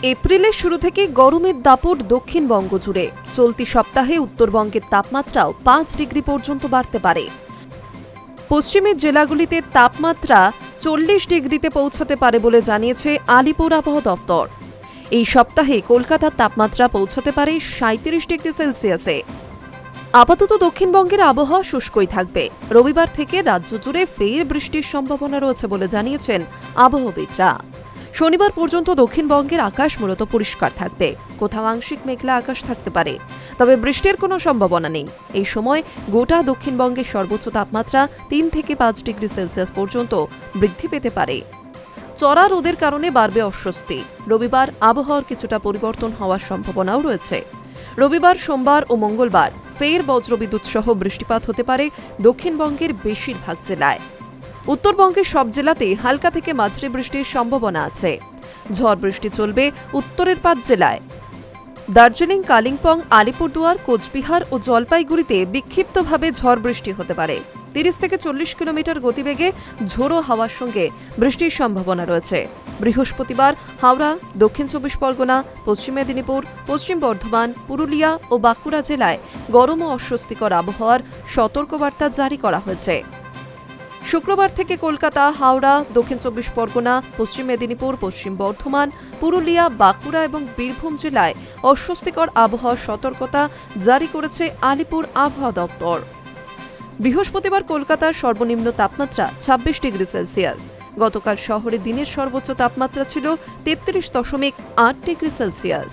এপ্রিলের শুরু থেকে গরমের দাপট দক্ষিণবঙ্গ জুড়ে। চলতি সপ্তাহে উত্তরবঙ্গের তাপমাত্রাও 5 ডিগ্রি পর্যন্ত বাড়তে পারে। পশ্চিমের জেলাগুলিতে তাপমাত্রা 40 ডিগ্রিতে পৌঁছতে পারে বলে জানিয়েছে আলিপুর আবহাওয়া দফতর। এই সপ্তাহে কলকাতার তাপমাত্রা পৌঁছতে পারে 37 ডিগ্রি সেলসিয়াসে। আপাতত দক্ষিণবঙ্গের আবহাওয়া শুষ্কই থাকবে। রবিবার থেকে রাজ্য জুড়ে ফের বৃষ্টির সম্ভাবনা রয়েছে বলে জানিয়েছেন আবহাওয়াবিদরা। শনিবার পর্যন্ত দক্ষিণবঙ্গের আকাশ মূলত পরিষ্কার থাকবে, কোথাও আংশিক মেঘলা আকাশ থাকতে পারে, তবে বৃষ্টির কোনো সম্ভাবনা নেই। এই সময় গোটা দক্ষিণবঙ্গের সর্বোচ্চ তাপমাত্রা 3 থেকে 5 ডিগ্রি সেলসিয়াস পর্যন্ত বৃদ্ধি পেতে পারে। চড়া রোদের কারণে বাড়বে অস্বস্তি। রবিবার আবহাওয়ার কিছুটা পরিবর্তন হওয়ার সম্ভাবনাও রয়েছে। রবিবার, সোমবার ও মঙ্গলবার ফের বজ্রবিদ্যুৎ সহ বৃষ্টিপাত হতে পারে দক্ষিণবঙ্গের বেশিরভাগ জেলায়। উত্তরবঙ্গের সব জেলাতে হালকা থেকে মাঝারি বৃষ্টির সম্ভাবনা আছে। ঝড় বৃষ্টি চলবে উত্তরের 5 জেলায়। দার্জিলিং, কালিম্পং, আলিপুরদুয়ার, কোচবিহার ও জলপাইগুড়িতে বিক্ষিপ্তভাবে ঝড় বৃষ্টি হতে পারে। 30 থেকে 40 কিলোমিটার গতিবেগে ঝোড়ো হাওয়ার সঙ্গে বৃষ্টির সম্ভাবনা রয়েছে। বৃহস্পতিবার হাওড়া, দক্ষিণ 24 পরগনা, পশ্চিম মেদিনীপুর, পশ্চিম বর্ধমান, পুরুলিয়া ও বাঁকুড়া জেলায় গরম ও অস্বস্তিকর আবহাওয়ার সতর্কবার্তা জারি করা হয়েছে। শুক্রবার থেকে কলকাতা, হাওড়া, দক্ষিণ 24 পরগনা, পশ্চিম মেদিনীপুর, পশ্চিম বর্ধমান, পুরুলিয়া, বাঁকুড়া এবং বীরভূম জেলায় অস্বস্তিকর আবহাওয়ার সতর্কতা জারি করেছে আলিপুর আবহাওয়া দপ্তর। বৃহস্পতিবার কলকাতার সর্বনিম্ন তাপমাত্রা 26 ডিগ্রি সেলসিয়াস। গতকাল শহরে দিনের সর্বোচ্চ তাপমাত্রা ছিল 33.8 degree Celsius.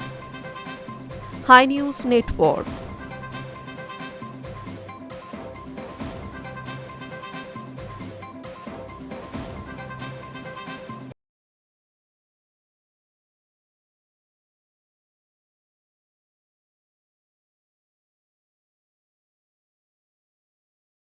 Hi news network.